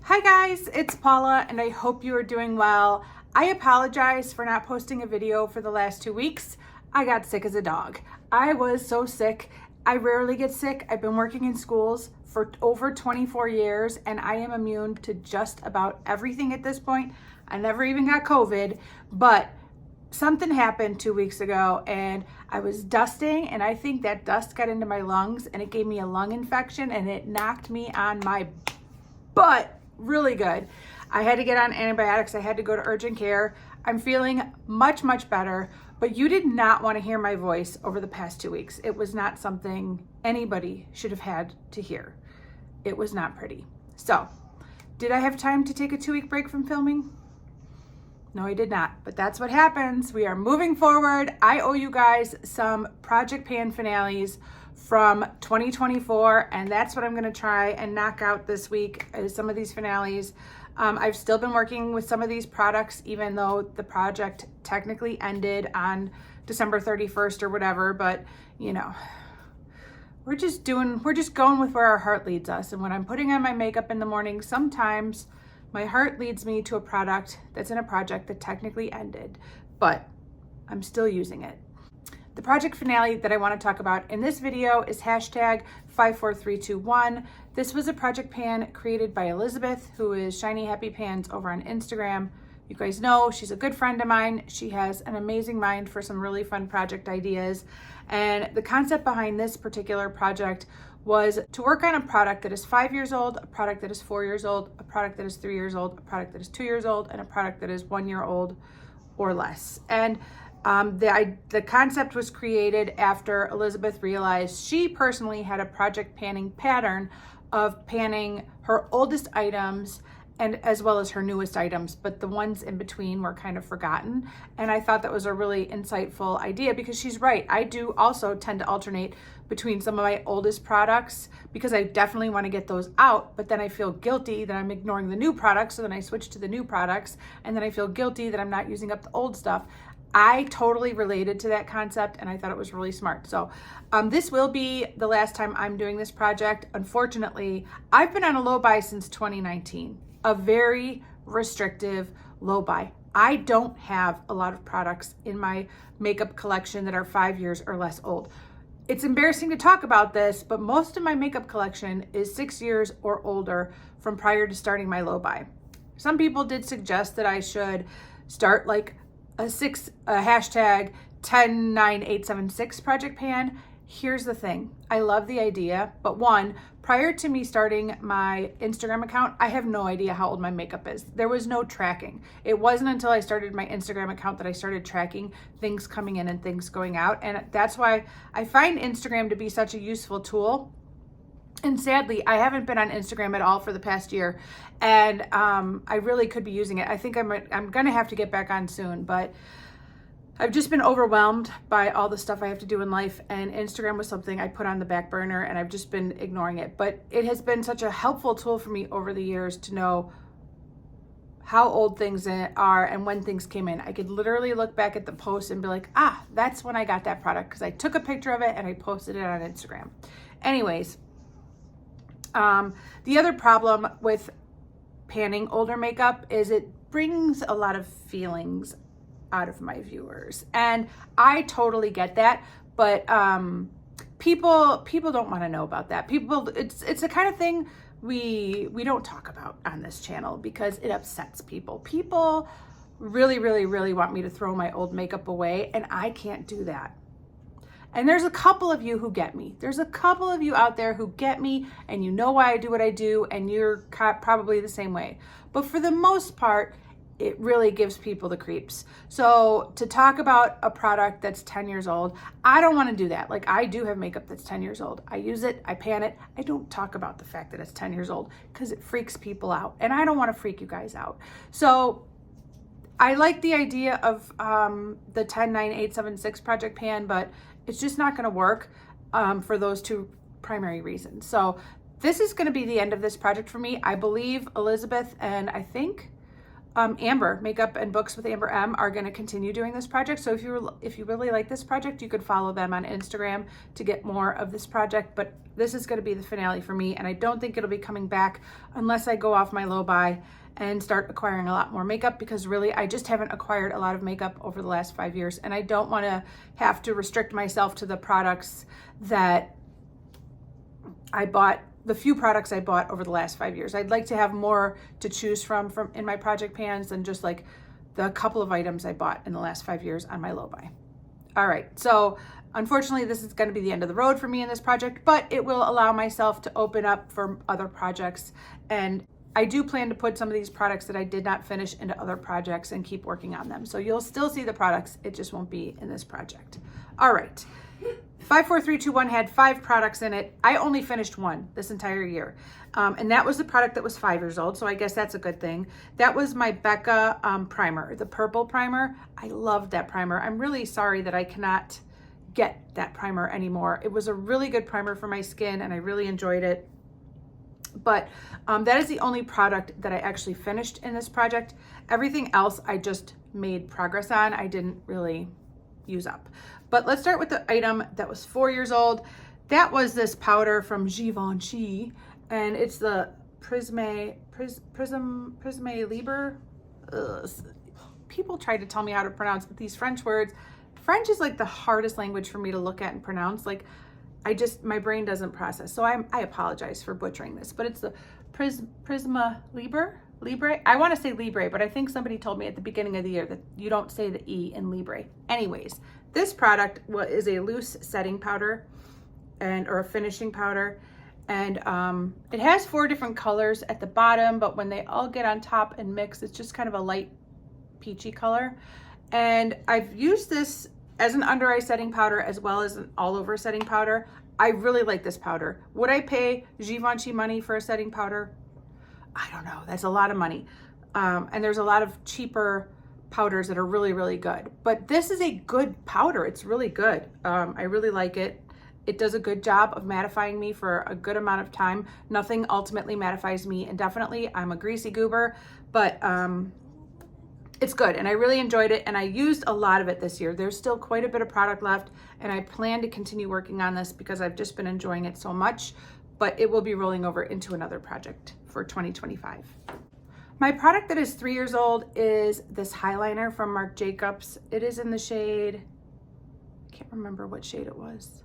Hi guys, it's Paula and I hope you are doing well. I apologize for not posting a video for the last 2 weeks. I got sick as a dog. I was so sick. I rarely get sick. I've been working in schools for over 24 years and I am immune to just about everything at this point. I never even got COVID, but something happened 2 weeks ago and I was dusting and I think that dust got into my lungs and it gave me a lung infection and it knocked me on my butt really good. I had to get on antibiotics. I had to go to urgent care. I'm feeling much, much better, but you did not want to hear my voice over the past 2 weeks. It was not something anybody should have had to hear. It was not pretty. So, did I have time to take a 2-week break from filming? No, I did not, but that's what happens. We are moving forward. I owe you guys some Project Pan finales from 2024, and that's what I'm going to try and knock out this week is some of these finales. I've still been working with some of these products, even though the project technically ended on December 31st or whatever, but you know, we're just going with where our heart leads us. And when I'm putting on my makeup in the morning, sometimes my heart leads me to a product that's in a project that technically ended, but I'm still using it. The project finale that I want to talk about in this video is hashtag 54321. This was a project pan created by Elizabeth, who is Shiny Happy Pans over on Instagram. You guys know she's a good friend of mine. She has an amazing mind for some really fun project ideas. And the concept behind this particular project was to work on a product that is 5 years old, a product that is 4 years old, a product that is 3 years old, a product that is 2 years old, and a product that is 1 year old or less. And the concept was created after Elizabeth realized she personally had a project panning pattern of panning her oldest items and as well as her newest items, but the ones in between were kind of forgotten. And I thought that was a really insightful idea because she's right. I do also tend to alternate between some of my oldest products because I definitely want to get those out, but then I feel guilty that I'm ignoring the new products. So then I switch to the new products and then I feel guilty that I'm not using up the old stuff. I totally related to that concept and I thought it was really smart. So this will be the last time I'm doing this project. Unfortunately, I've been on a low buy since 2019, a very restrictive low buy. I don't have a lot of products in my makeup collection that are 5 years or less old. It's embarrassing to talk about this, but most of my makeup collection is 6 years or older from prior to starting my low buy. Some people did suggest that I should start like a hashtag 109876 project pan. Here's the thing. I love the idea, but one, prior to me starting my Instagram account, I have no idea how old my makeup is. There was no tracking. It wasn't until I started my Instagram account that I started tracking things coming in and things going out. And that's why I find Instagram to be such a useful tool. And sadly, I haven't been on Instagram at all for the past year, and I really could be using it. I think I'm gonna have to get back on soon, but I've just been overwhelmed by all the stuff I have to do in life, and Instagram was something I put on the back burner, and I've just been ignoring it. But it has been such a helpful tool for me over the years to know how old things are and when things came in. I could literally look back at the post and be like, that's when I got that product, because I took a picture of it and I posted it on Instagram. Anyways. The other problem with panning older makeup is it brings a lot of feelings out of my viewers. And I totally get that, but people don't want to know about that. It's the kind of thing we don't talk about on this channel because it upsets people. People really, really, really want me to throw my old makeup away, and I can't do that. And there's a couple of you who get me. There's a couple of you out there who get me and you know why I do what I do and you're probably the same way. But for the most part, it really gives people the creeps. So to talk about a product that's 10 years old, I don't want to do that. Like I do have makeup that's 10 years old. I use it, I pan it. I don't talk about the fact that it's 10 years old because it freaks people out. And I don't want to freak you guys out. So I like the idea of the 109876 project pan, but it's just not going to work for those two primary reasons. So this is going to be the end of this project for me. I believe Elizabeth and I think Amber, Makeup and Books with Amber M, are going to continue doing this project. So if you really like this project, you could follow them on Instagram to get more of this project. But this is going to be the finale for me, and I don't think it'll be coming back unless I go off my low buy and start acquiring a lot more makeup, because really I just haven't acquired a lot of makeup over the last 5 years, and I don't want to have to restrict myself to the products that I bought, the few products I bought over the last 5 years. I'd like to have more to choose from in my project pans than just like the couple of items I bought in the last 5 years on my low buy. All right, so unfortunately this is going to be the end of the road for me in this project, but it will allow myself to open up for other projects, and I do plan to put some of these products that I did not finish into other projects and keep working on them. So you'll still see the products, it just won't be in this project. All right. 54321 had 5 products in it. I only finished one this entire year. And that was the product that was 5 years old. So I guess that's a good thing. That was my Becca primer, the purple primer. I loved that primer. I'm really sorry that I cannot get that primer anymore. It was a really good primer for my skin and I really enjoyed it. But that is the only product that I actually finished in this project. Everything else I just made progress on. I didn't really use up. But let's start with the item that was 4 years old. That was this powder from Givenchy, and it's the Prisme Libre. People try to tell me how to pronounce these French words. French is like the hardest language for me to look at and pronounce. Like, my brain doesn't process. So I apologize for butchering this, but it's the Prisma Libre. I want to say Libre, but I think somebody told me at the beginning of the year that you don't say the E in Libre. Anyways, this product is a loose setting powder or a finishing powder. And it has 4 different colors at the bottom, but when they all get on top and mix, it's just kind of a light peachy color. And I've used this as an under eye setting powder as well as an all over setting powder. I really like this powder. Would I pay Givenchy money for a setting powder? I don't know. That's a lot of money. And there's a lot of cheaper powders that are really, really good. But this is a good powder. It's really good. I really like it. It does a good job of mattifying me for a good amount of time. Nothing ultimately mattifies me indefinitely. I'm a greasy goober, but it's good. And I really enjoyed it. And I used a lot of it this year. There's still quite a bit of product left. And I plan to continue working on this because I've just been enjoying it so much. But it will be rolling over into another project for 2025. My product that is 3 years old is this highliner from Marc Jacobs. It is in the shade, I can't remember what shade it was.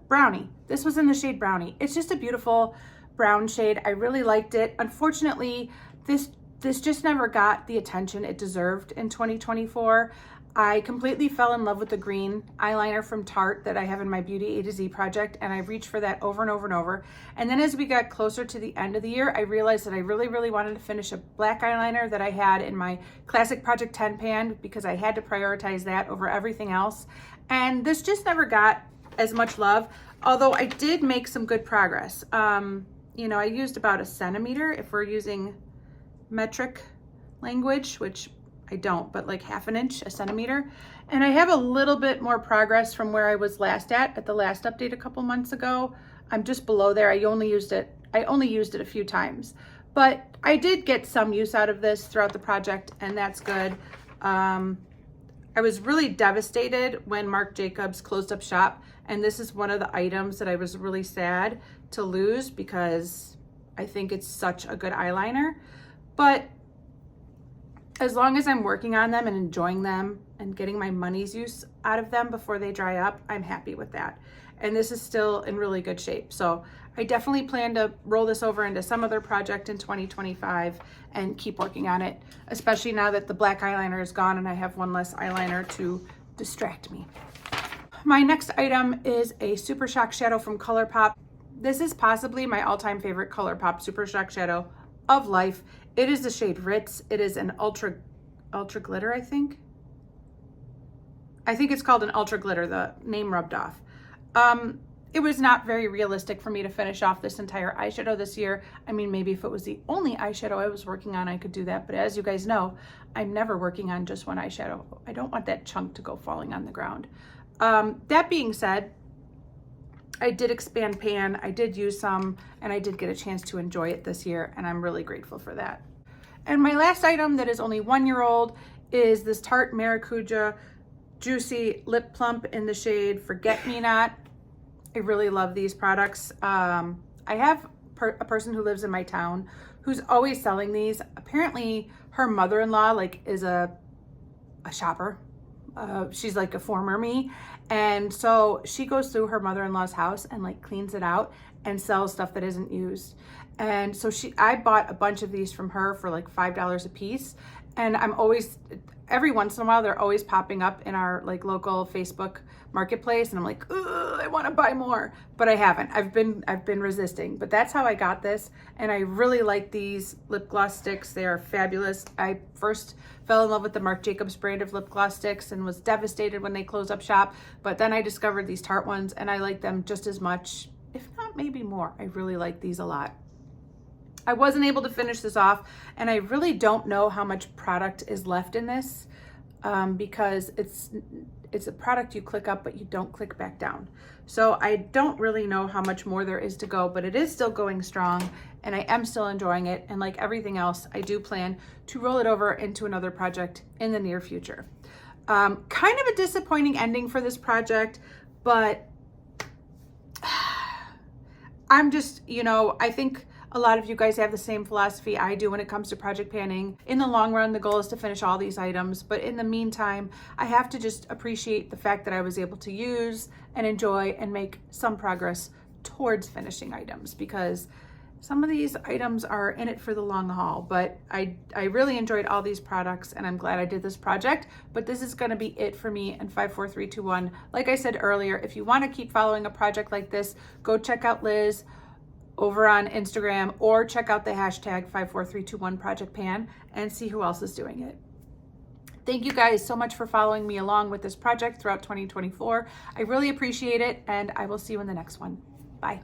Brownie. This was in the shade Brownie. It's just a beautiful brown shade. I really liked it. Unfortunately, this just never got the attention it deserved in 2024. I completely fell in love with the green eyeliner from Tarte that I have in my Beauty A to Z project, and I reached for that over and over and over. And then as we got closer to the end of the year, I realized that I really, really wanted to finish a black eyeliner that I had in my Classic Project 10 pan because I had to prioritize that over everything else. And this just never got as much love, although I did make some good progress. You know, I used about 1 centimeter if we're using metric language, which I don't, but like 1/2 inch, 1 centimeter. And I have a little bit more progress from where I was last at the last update a couple months ago. I'm just below there. I only used it a few times, but I did get some use out of this throughout the project, and that's good. I was really devastated when Marc Jacobs closed up shop, and this is one of the items that I was really sad to lose because I think it's such a good eyeliner. But as long as I'm working on them and enjoying them and getting my money's use out of them before they dry up, I'm happy with that. And this is still in really good shape. So I definitely plan to roll this over into some other project in 2025 and keep working on it, especially now that the black eyeliner is gone and I have one less eyeliner to distract me. My next item is a Super Shock Shadow from ColourPop. This is possibly my all-time favorite ColourPop Super Shock Shadow of life. It is the shade Ritz. It is an ultra glitter, I think. I think it's called an ultra glitter, the name rubbed off. It was not very realistic for me to finish off this entire eyeshadow this year. I mean, maybe if it was the only eyeshadow I was working on, I could do that. But as you guys know, I'm never working on just one eyeshadow. I don't want that chunk to go falling on the ground. That being said, I did expand pan, I did use some, and I did get a chance to enjoy it this year, and I'm really grateful for that. And my last item that is only 1 year old is this Tarte Maracuja Juicy Lip Plump in the shade Forget Me Not. I really love these products. I have a person who lives in my town who's always selling these. Apparently her mother-in-law like is a shopper. She's like a former me. And so she goes through her mother-in-law's house and like cleans it out and sells stuff that isn't used. And so I bought a bunch of these from her for like $5 a piece. And I'm always, every once in a while, they're always popping up in our like local Facebook marketplace. And I'm like, I want to buy more, but I haven't. I've been resisting, but that's how I got this. And I really like these lip gloss sticks. They are fabulous. I first fell in love with the Marc Jacobs brand of lip gloss sticks and was devastated when they closed up shop. But then I discovered these Tarte ones and I like them just as much, if not maybe more. I really like these a lot. I wasn't able to finish this off, and I really don't know how much product is left in this because it's a product you click up, but you don't click back down. So I don't really know how much more there is to go, but it is still going strong, and I am still enjoying it. And like everything else, I do plan to roll it over into another project in the near future. Kind of a disappointing ending for this project, but I'm just, I think a lot of you guys have the same philosophy I do when it comes to project panning. In the long run, the goal is to finish all these items, but in the meantime, I have to just appreciate the fact that I was able to use and enjoy and make some progress towards finishing items, because some of these items are in it for the long haul. But I really enjoyed all these products, and I'm glad I did this project. But this is going to be it for me in 5, 4, 3, 2, 1. Like I said earlier, if you want to keep following a project like this, go check out Liz over on Instagram, or check out the hashtag 54321projectpan and see who else is doing it. Thank you guys so much for following me along with this project throughout 2024. I really appreciate it, and I will see you in the next one. Bye.